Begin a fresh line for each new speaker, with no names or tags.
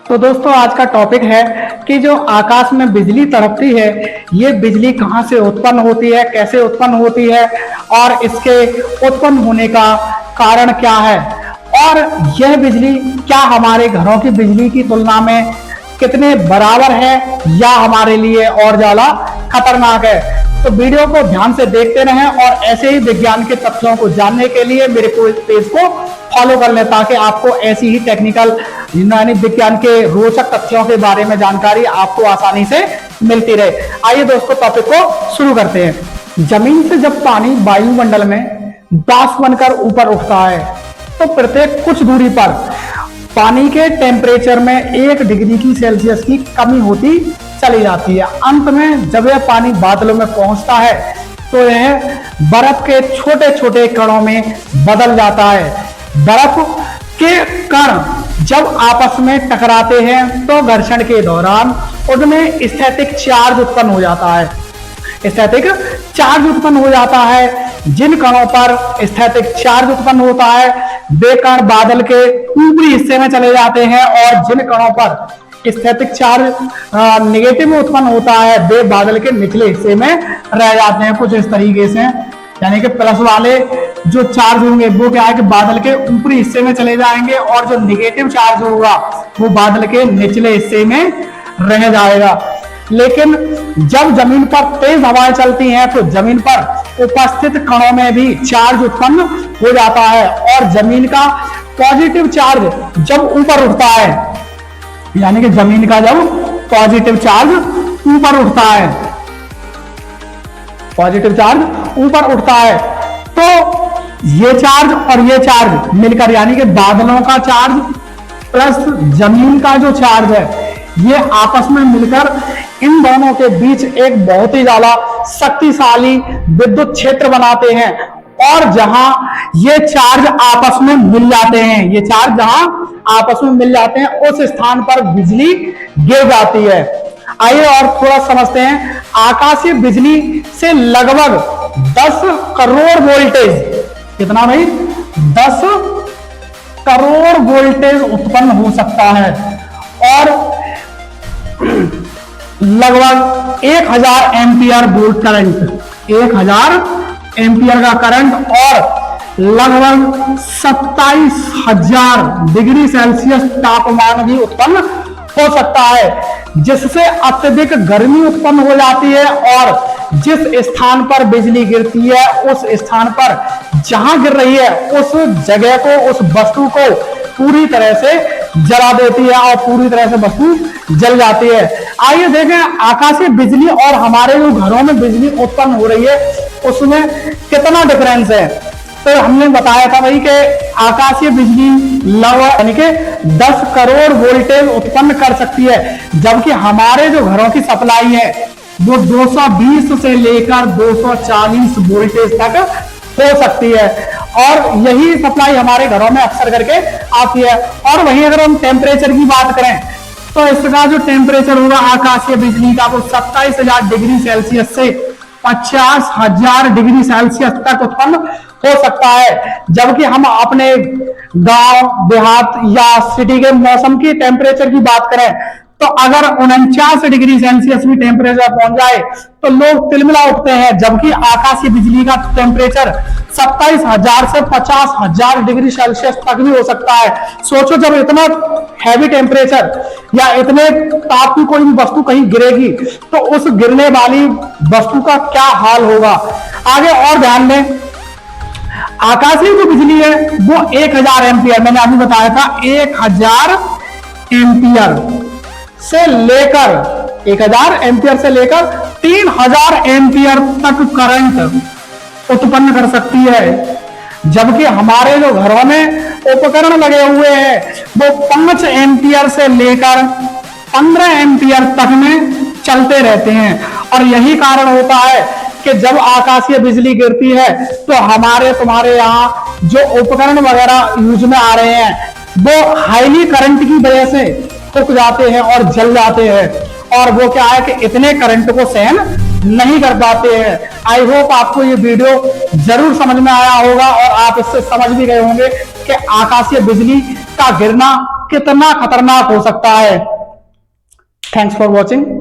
तो दोस्तों आज का टॉपिक है कि जो आकाश में बिजली तड़पती है, ये बिजली कहाँ से उत्पन्न होती है, कैसे उत्पन्न होती है और इसके उत्पन्न होने का कारण क्या है, और यह बिजली क्या हमारे घरों की बिजली की तुलना में कितने बराबर है या हमारे लिए और ज्यादा खतरनाक है। तो वीडियो को ध्यान से देखते रहें और ऐसे ही विज्ञान के तथ्यों को जानने के लिए मेरे पेज को फॉलो कर लें, ताकि आपको ऐसी ही टेक्निकल यानी विज्ञान के रोचक तथ्यों के बारे में जानकारी आपको आसानी से मिलती रहे। आइए दोस्तों टॉपिक को शुरू करते हैं। जमीन से जब पानी वायुमंडल में वाष्प बनकर ऊपर उठता है तो प्रत्येक कुछ दूरी पर पानी के टेम्परेचर में 1 डिग्री की सेल्सियस की कमी होती चली जाती है। अंत में जब यह पानी बादलों में पहुंचता है तो यह बर्फ के छोटे छोटे कणों में बदल जाता है। बर्फ के कण जब आपस में टकराते हैं तो घर्षण के दौरान उनमें स्थैतिक चार्ज उत्पन्न हो जाता है। स्थैतिक चार्ज उत्पन्न हो जाता है। जिन कणों पर स्थैतिक चार्ज उत्पन्न होता है वे कण बादल के ऊपरी हिस्से में चले जाते हैं, और जिन कणों पर स्थैतिक चार्ज नेगेटिव में उत्पन्न होता है वे बादल के निचले हिस्से में रह जाते हैं। कुछ इस तरीके से, यानी कि प्लस वाले जो चार्ज होंगे वो क्या है कि बादल के ऊपरी हिस्से में चले जाएंगे, और जो नेगेटिव चार्ज होगा वो बादल के निचले हिस्से में रह जाएगा। लेकिन जब जमीन पर तेज हवाएं चलती हैं तो जमीन पर उपस्थित कणों में भी चार्ज उत्पन्न हो जाता है, और जमीन का पॉजिटिव चार्ज जब ऊपर उठता है, यानी कि जमीन का जब पॉजिटिव चार्ज ऊपर उठता है, पॉजिटिव चार्ज ऊपर उठता है तो ये चार्ज और ये चार्ज मिलकर, यानी कि बादलों का चार्ज प्लस जमीन का जो चार्ज है, ये आपस में मिलकर इन दोनों के बीच एक बहुत ही ज्यादा शक्तिशाली विद्युत क्षेत्र बनाते हैं। और जहां ये चार्ज आपस में मिल जाते हैं, ये चार्ज जहां आपस में मिल जाते हैं उस स्थान पर बिजली गिर जाती है। आइए और थोड़ा समझते हैं। आकाशीय बिजली से लगभग 10 करोड़ वोल्टेज, कितना भाई, 10 करोड़ वोल्टेज उत्पन्न हो सकता है, और लगभग 1000 एम्पियर वोल्ट करंट, 1000 एम्पियर का करंट, और लगभग 27,000 डिग्री सेल्सियस तापमान भी उत्पन्न हो सकता है, जिससे अत्यधिक गर्मी उत्पन्न हो जाती है। और जिस स्थान पर बिजली गिरती है उस स्थान पर जहां गिर रही है उस जगह को, उस वस्तु को पूरी तरह से जला देती है और पूरी तरह से वस्तु जल जाती है। आइए देखें आकाशीय बिजली और हमारे जो घरों में बिजली उत्पन्न हो रही है उसमें कितना डिफरेंस है। तो हमने बताया था भाई कि आकाशीय बिजली लगभग यानी कि 10 करोड़ वोल्टेज उत्पन्न कर सकती है, जबकि हमारे जो घरों की सप्लाई है वो 220 से लेकर 240 वोल्टेज तक हो सकती है, और यही सप्लाई हमारे घरों में अक्सर करके आती है। और वहीं अगर हम टेम्परेचर की बात करें तो इसका जो टेम्परेचर होगा आकाशीय बिजली का वो 27,000 डिग्री सेल्सियस से 50,000 डिग्री सेल्सियस तक उत्पन्न हो सकता है। जबकि हम अपने गांव देहात या सिटी के मौसम की टेम्परेचर की बात करें तो अगर 49 डिग्री सेल्सियस भी टेम्परेचर पहुंच जाए तो लोग तिलमिला उठते हैं, जबकि आकाशीय बिजली का टेम्परेचर 27,000 से 50,000 डिग्री सेल्सियस तक भी हो सकता है। सोचो जब इतना हैवी टेम्परेचर या इतने ताप की कोई भी वस्तु कहीं गिरेगी तो उस गिरने वाली वस्तु का क्या हाल होगा। आगे और ध्यान दें, आकाशीय जो बिजली है वो 1000 एम्पियर, मैंने अभी बताया था 1000 एम्पियर से लेकर 1000 एम्पियर से लेकर 3000 एम्पियर तक करंट उत्पन्न कर सकती है। जबकि हमारे जो घरों में उपकरण लगे हुए हैं वो 5 एम्पियर से लेकर 15 एम्पियर तक में चलते रहते हैं। और यही कारण होता है कि जब आकाशीय बिजली गिरती है तो हमारे तुम्हारे यहाँ जो उपकरण वगैरह यूज में आ रहे हैं वो हाईली करंट की वजह से फूक जाते हैं और जल जाते हैं, और वो क्या है कि इतने करंट को सहन नहीं कर पाते हैं। आई होप आपको ये वीडियो जरूर समझ में आया होगा और आप इससे समझ भी गए होंगे कि आकाशीय बिजली का गिरना कितना खतरनाक हो सकता है। Thanks for watching.